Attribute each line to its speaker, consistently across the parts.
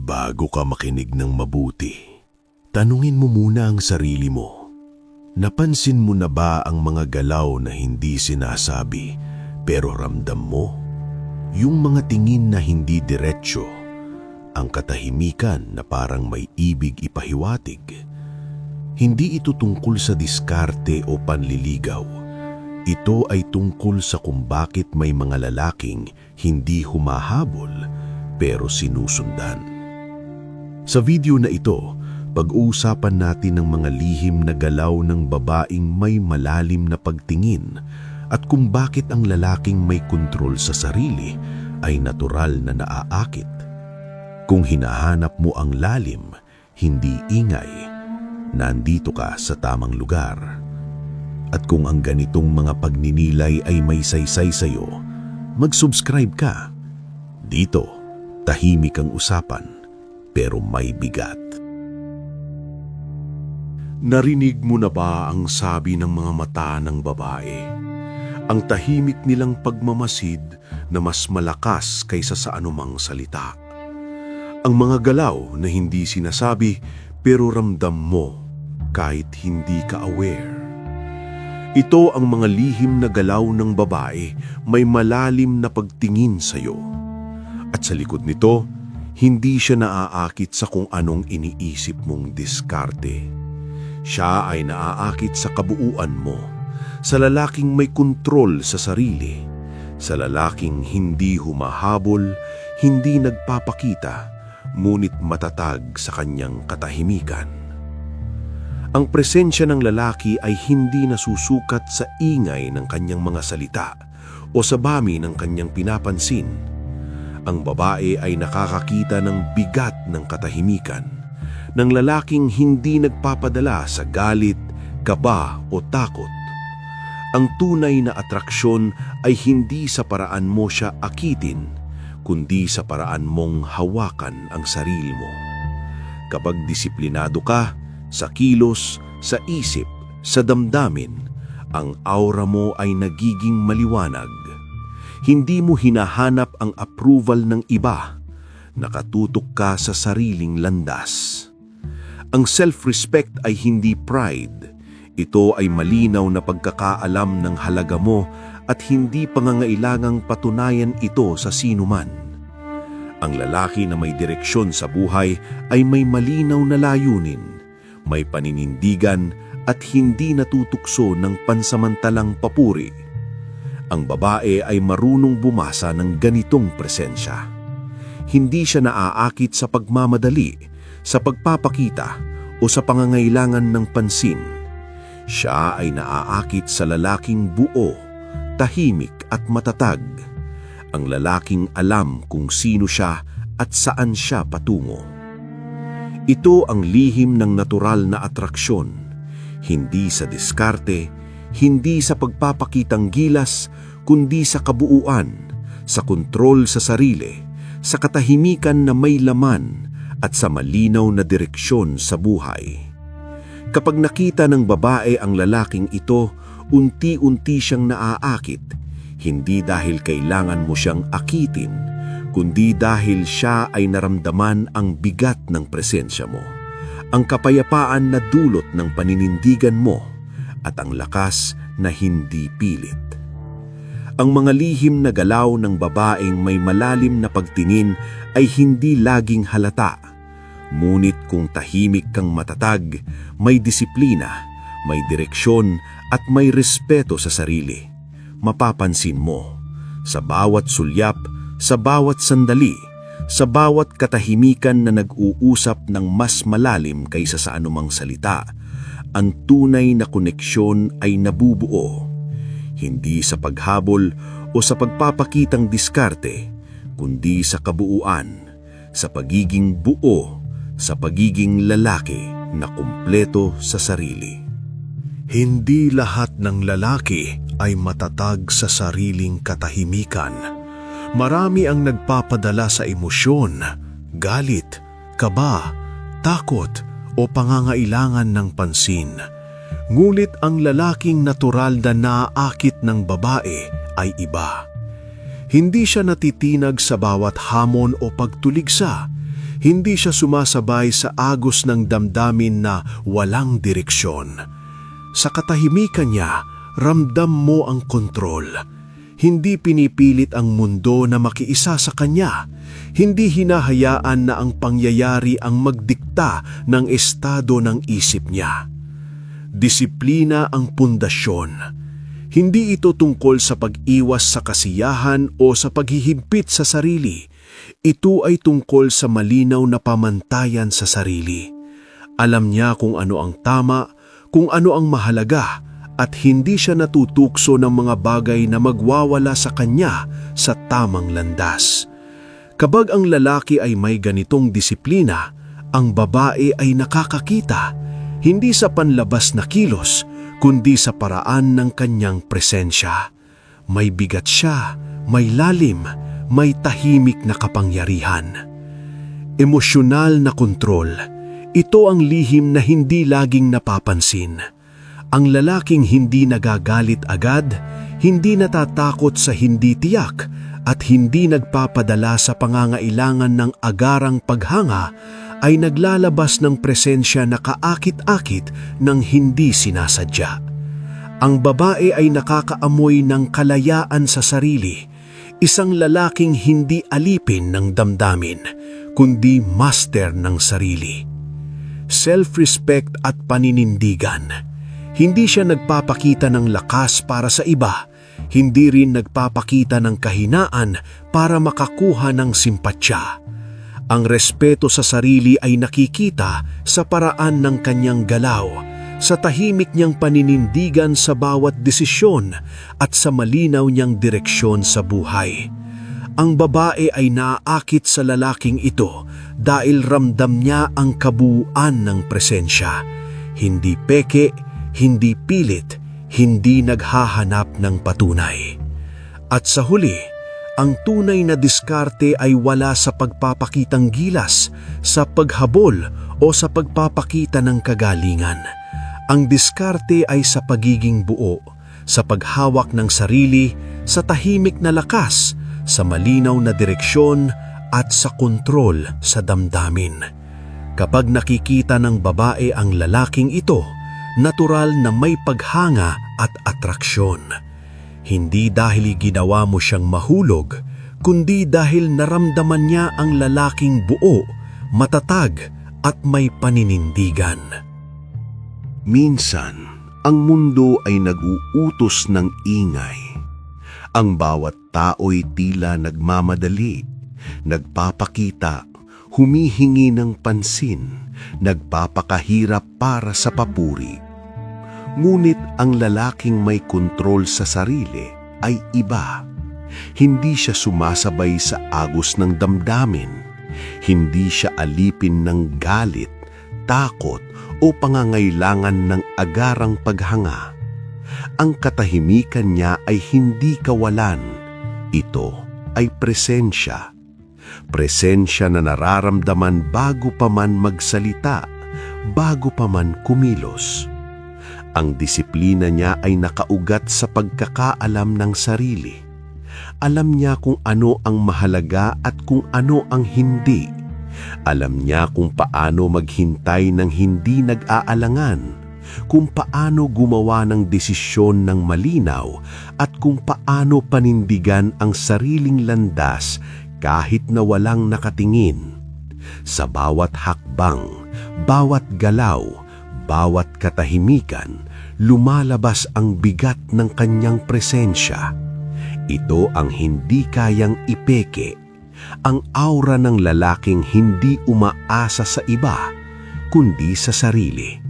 Speaker 1: Bago ka makinig ng mabuti, tanungin mo muna ang sarili mo. Napansin mo na ba ang mga galaw na hindi sinasabi pero ramdam mo? Yung mga tingin na hindi diretsyo, ang katahimikan na parang may ibig ipahiwatig. Hindi ito tungkol sa diskarte o panliligaw. Ito ay tungkol sa kung bakit may mga lalaking hindi humahabol pero sinusundan. Sa video na ito, pag-uusapan natin ang mga lihim na galaw ng babaeng may malalim na pagtingin at kung bakit ang lalaking may kontrol sa sarili ay natural na naaakit. Kung hinahanap mo ang lalim, hindi ingay, nandito ka sa tamang lugar. At kung ang ganitong mga pagninilay ay may saysay sa'yo, mag-subscribe ka. Dito, tahimik ang usapan, pero may bigat. Narinig mo na ba ang sabi ng mga mata ng babae? Ang tahimik nilang pagmamasid na mas malakas kaysa sa anumang salita. Ang mga galaw na hindi sinasabi pero ramdam mo kahit hindi ka aware. Ito ang mga lihim na galaw ng babae, may malalim na pagtingin sa'yo. At sa likod nito, hindi siya naaakit sa kung anong iniisip mong diskarte. Siya ay naaakit sa kabuuan mo, sa lalaking may kontrol sa sarili, sa lalaking hindi humahabol, hindi nagpapakita, ngunit matatag sa kanyang katahimikan. Ang presensya ng lalaki ay hindi nasusukat sa ingay ng kanyang mga salita o sa bami ng kanyang pinapansin. Ang babae ay nakakakita ng bigat ng katahimikan, ng lalaking hindi nagpapadala sa galit, kaba o takot. Ang tunay na atraksyon ay hindi sa paraan mo siya akitin, kundi sa paraan mong hawakan ang sarili mo. Kapag disiplinado ka, sa kilos, sa isip, sa damdamin, ang aura mo ay nagiging maliwanag. Hindi mo hinahanap ang approval ng iba. Nakatutok ka sa sariling landas. Ang self-respect ay hindi pride. Ito ay malinaw na pagkakaalam ng halaga mo at hindi pangangailangang patunayan ito sa sinuman. Ang lalaki na may direksyon sa buhay ay may malinaw na layunin, may paninindigan at hindi natutukso ng pansamantalang papuri. Ang babae ay marunong bumasa ng ganitong presensya. Hindi siya naaakit sa pagmamadali, sa pagpapakita o sa pangangailangan ng pansin. Siya ay naaakit sa lalaking buo, tahimik at matatag. Ang lalaking alam kung sino siya at saan siya patungo. Ito ang lihim ng natural na atraksyon, hindi sa diskarte, hindi sa pagpapakitang gilas, kundi sa kabuuan, sa kontrol sa sarili, sa katahimikan na may laman at sa malinaw na direksyon sa buhay. Kapag nakita ng babae ang lalaking ito, unti-unti siyang naaakit, hindi dahil kailangan mo siyang akitin, kundi dahil siya ay naramdaman ang bigat ng presensya mo, ang kapayapaan na dulot ng paninindigan mo, at ang lakas na hindi pilit. Ang mga lihim na galaw ng babaeng may malalim na pagtingin ay hindi laging halata. Ngunit kung tahimik kang matatag, may disiplina, may direksyon at may respeto sa sarili, mapapansin mo sa bawat sulyap, sa bawat sandali, sa bawat katahimikan na nag-uusap ng mas malalim kaysa sa anumang salita, ang tunay na koneksyon ay nabubuo, hindi sa paghabol o sa pagpapakitang diskarte, kundi sa kabuuan, sa pagiging buo, sa pagiging lalaki na kumpleto sa sarili. Hindi lahat ng lalaki ay matatag sa sariling katahimikan. Marami ang nagpapadala sa emosyon, galit, kaba, takot, o pangangailangan ng pansin. Ngunit ang lalaking natural na naaakit ng babae ay iba. Hindi siya natitinag sa bawat hamon o pagtuligsa. Hindi siya sumasabay sa agos ng damdamin na walang direksyon. Sa katahimikan niya, ramdam mo ang kontrol. Hindi pinipilit ang mundo na makiisa sa kanya. Hindi hinahayaan na ang pangyayari ang magdikta ng estado ng isip niya. Disiplina ang pundasyon. Hindi ito tungkol sa pag-iwas sa kasiyahan o sa paghihigpit sa sarili. Ito ay tungkol sa malinaw na pamantayan sa sarili. Alam niya kung ano ang tama, kung ano ang mahalaga, at hindi siya natutukso ng mga bagay na magwawala sa kanya sa tamang landas. Kapag ang lalaki ay may ganitong disiplina, ang babae ay nakakakita, hindi sa panlabas na kilos, kundi sa paraan ng kanyang presensya. May bigat siya, may lalim, may tahimik na kapangyarihan. Emosyonal na kontrol. Ito ang lihim na hindi laging napapansin. Ang lalaking hindi nagagalit agad, hindi natatakot sa hindi tiyak, at hindi nagpapadala sa pangangailangan ng agarang paghanga, ay naglalabas ng presensya na kaakit-akit ng hindi sinasadya. Ang babae ay nakakaamoy ng kalayaan sa sarili, isang lalaking hindi alipin ng damdamin, kundi master ng sarili. Self-respect at paninindigan. Hindi siya nagpapakita ng lakas para sa iba, hindi rin nagpapakita ng kahinaan para makakuha ng simpatya. Ang respeto sa sarili ay nakikita sa paraan ng kanyang galaw, sa tahimik niyang paninindigan sa bawat desisyon at sa malinaw niyang direksyon sa buhay. Ang babae ay naaakit sa lalaking ito dahil ramdam niya ang kabuuan ng presensya. Hindi peke, hindi pilit, hindi naghahanap ng patunay. At sa huli, ang tunay na diskarte ay wala sa pagpapakitang gilas, sa paghabol o sa pagpapakita ng kagalingan. Ang diskarte ay sa pagiging buo, sa paghawak ng sarili, sa tahimik na lakas, sa malinaw na direksyon at sa kontrol sa damdamin. Kapag nakikita ng babae ang lalaking ito, natural na may paghanga at atraksyon. Hindi dahil ginawa mo siyang mahulog, kundi dahil naramdaman niya ang lalaking buo, matatag at may paninindigan. Minsan, ang mundo ay nag-uutos ng ingay. Ang bawat tao'y tila nagmamadali, nagpapakita, humihingi ng pansin, nagpapakahirap para sa papuri. Ngunit ang lalaking may kontrol sa sarili ay iba. Hindi siya sumasabay sa agos ng damdamin. Hindi siya alipin ng galit, takot o pangangailangan ng agarang paghanga. Ang katahimikan niya ay hindi kawalan. Ito ay presensya. Presensya na nararamdaman bago pa man magsalita, bago pa man kumilos. Ang disiplina niya ay nakaugat sa pagkakaalam ng sarili. Alam niya kung ano ang mahalaga at kung ano ang hindi. Alam niya kung paano maghintay ng hindi nag-aalangan, kung paano gumawa ng desisyon ng malinaw at kung paano panindigan ang sariling landas kahit na walang nakatingin. Sa bawat hakbang, bawat galaw, bawat katahimikan, lumalabas ang bigat ng kanyang presensya. Ito ang hindi kayang ipeke, ang aura ng lalaking hindi umaasa sa iba, kundi sa sarili.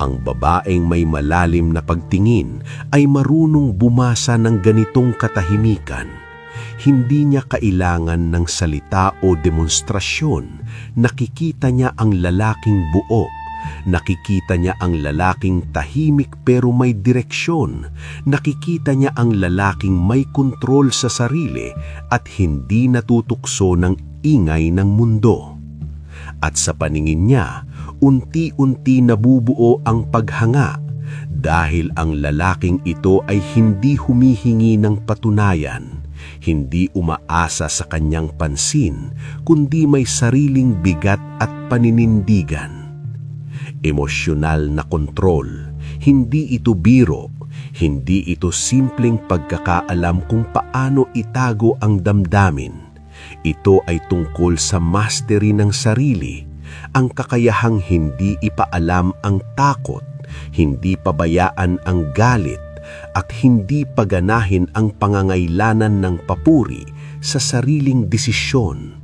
Speaker 1: Ang babaeng may malalim na pagtingin ay marunong bumasa ng ganitong katahimikan. Hindi niya kailangan ng salita o demonstrasyon. Nakikita niya ang lalaking buo. Nakikita niya ang lalaking tahimik pero may direksyon. Nakikita niya ang lalaking may kontrol sa sarili at hindi natutukso ng ingay ng mundo. At sa paningin niya, unti-unti nabubuo ang paghanga dahil ang lalaking ito ay hindi humihingi ng patunayan, Hindi umaasa sa kanyang pansin, kundi may sariling bigat at paninindigan. Emosyonal na kontrol, hindi ito biro, hindi ito simpleng pagkakaalam kung paano itago ang damdamin. Ito ay tungkol sa mastery ng sarili, ang kakayahang hindi ipaalam ang takot, hindi pabayaan ang galit, at hindi paganahin ang pangangailanan ng papuri sa sariling desisyon.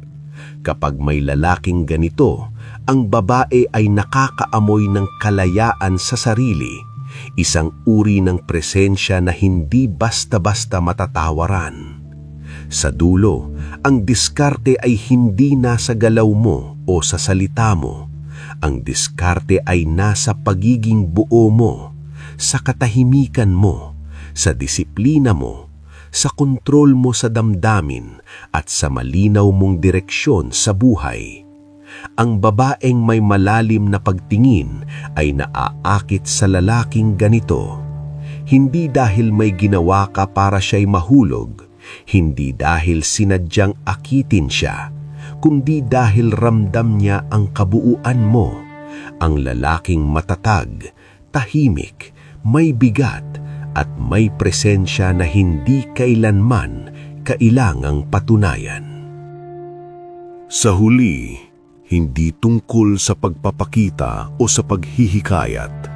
Speaker 1: Kapag may lalaking ganito, ang babae ay nakakaamoy ng kalayaan sa sarili, isang uri ng presensya na hindi basta-basta matatawaran. Sa dulo, ang diskarte ay hindi nasa galaw mo o sa salita mo. Ang diskarte ay nasa pagiging buo mo, sa katahimikan mo, sa disiplina mo, sa kontrol mo sa damdamin at sa malinaw mong direksyon sa buhay. Ang babaeng may malalim na pagtingin ay naaakit sa lalaking ganito. Hindi dahil may ginawa ka para siya'y mahulog, hindi dahil sinadyang akitin siya, kundi dahil ramdam niya ang kabuuan mo. Ang lalaking matatag, tahimik, may bigat, at may presensya na hindi kailanman kailangang patunayan. Sa huli, hindi tungkol sa pagpapakita o sa paghihikayat.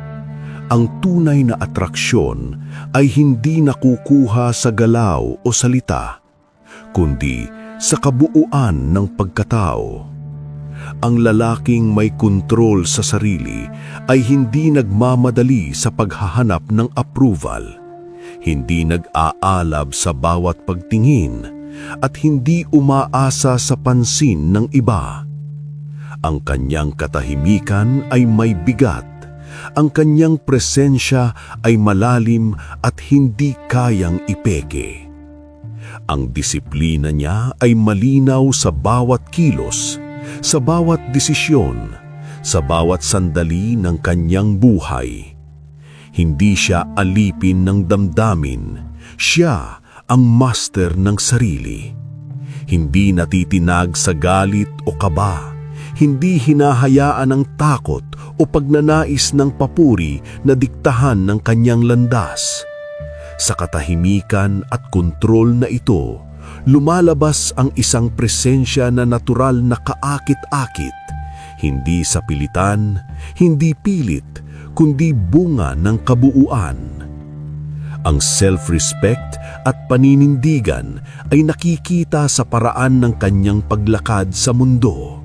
Speaker 1: Ang tunay na atraksyon ay hindi nakukuha sa galaw o salita, kundi sa kabuuan ng pagkatao. Ang lalaking may kontrol sa sarili ay hindi nagmamadali sa paghahanap ng approval, hindi nag-aalab sa bawat pagtingin, at hindi umaasa sa pansin ng iba. Ang kanyang katahimikan ay may bigat, ang kanyang presensya ay malalim at hindi kayang ipeke. Ang disiplina niya ay malinaw sa bawat kilos, sa bawat desisyon, sa bawat sandali ng kanyang buhay. Hindi siya alipin ng damdamin, siya ang master ng sarili. Hindi natitinag sa galit o kaba, hindi hinahayaan ng takot o pagnanais ng papuri na diktahan ng kanyang landas. Sa katahimikan at kontrol na ito, lumalabas ang isang presensya na natural na kaakit-akit, hindi sa pilitan, hindi pilit, kundi bunga ng kabuuan. Ang self-respect at paninindigan ay nakikita sa paraan ng kanyang paglakad sa mundo.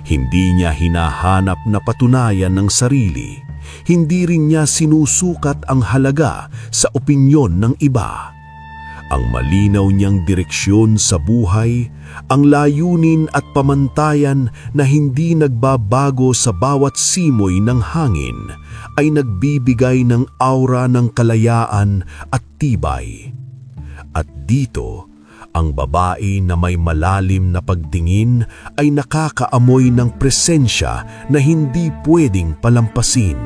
Speaker 1: Hindi niya hinahanap na patunayan ng sarili, hindi rin niya sinusukat ang halaga sa opinyon ng iba. Ang malinaw niyang direksyon sa buhay, ang layunin at pamantayan na hindi nagbabago sa bawat simoy ng hangin, ay nagbibigay ng aura ng kalayaan at tibay. At dito, ang babae na may malalim na pagtingin ay nakakaamoy ng presensya na hindi pwedeng palampasin.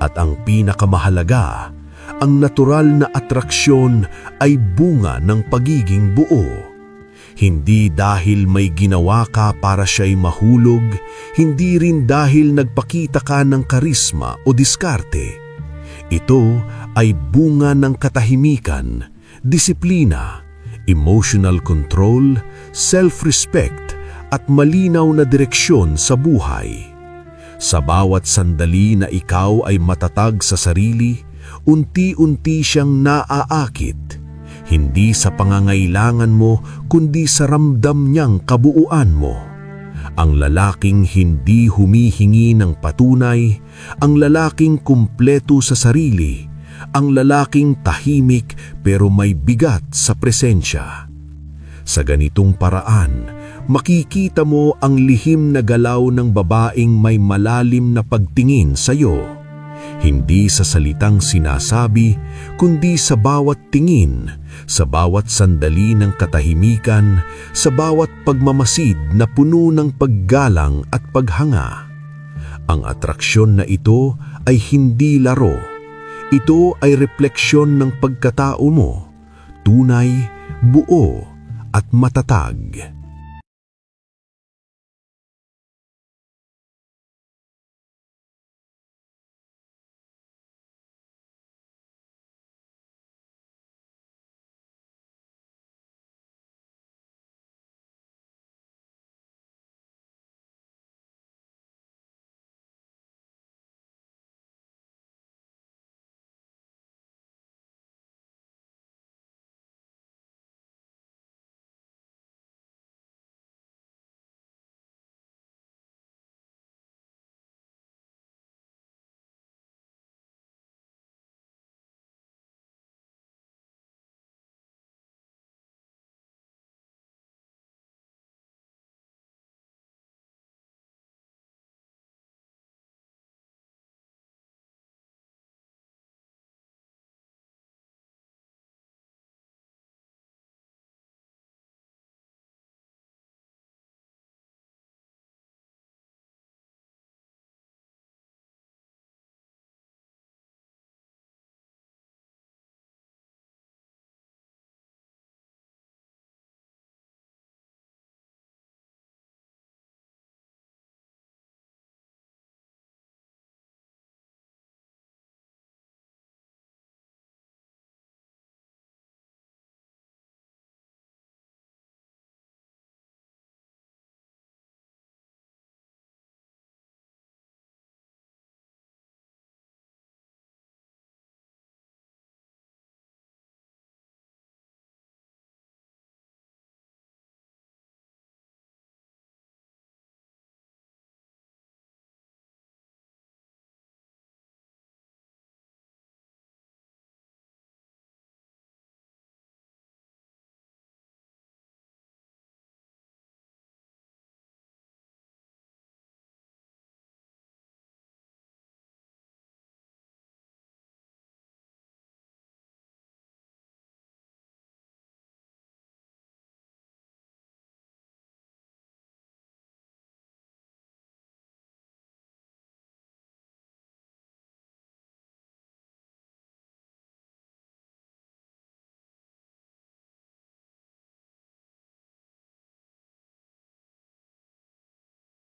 Speaker 1: At ang pinakamahalaga, ang natural na atraksyon ay bunga ng pagiging buo. Hindi dahil may ginawa ka para siya'y mahulog, hindi rin dahil nagpakita ka ng karisma o diskarte. Ito ay bunga ng katahimikan, disiplina, emotional control, self-respect at malinaw na direksyon sa buhay. Sa bawat sandali na ikaw ay matatag sa sarili, unti-unti siyang naaakit, hindi sa pangangailangan mo kundi sa ramdam niyang kabuuan mo. Ang lalaking hindi humihingi ng patunay, ang lalaking kumpleto sa sarili, ang lalaking tahimik pero may bigat sa presensya. Sa ganitong paraan, makikita mo ang lihim na galaw ng babaeng may malalim na pagtingin sa iyo. Hindi sa salitang sinasabi, kundi sa bawat tingin, sa bawat sandali ng katahimikan, sa bawat pagmamasid na puno ng paggalang at paghanga. Ang atraksyon na ito ay hindi laro. Ito ay refleksyon ng pagkatao mo, tunay,
Speaker 2: buo at matatag.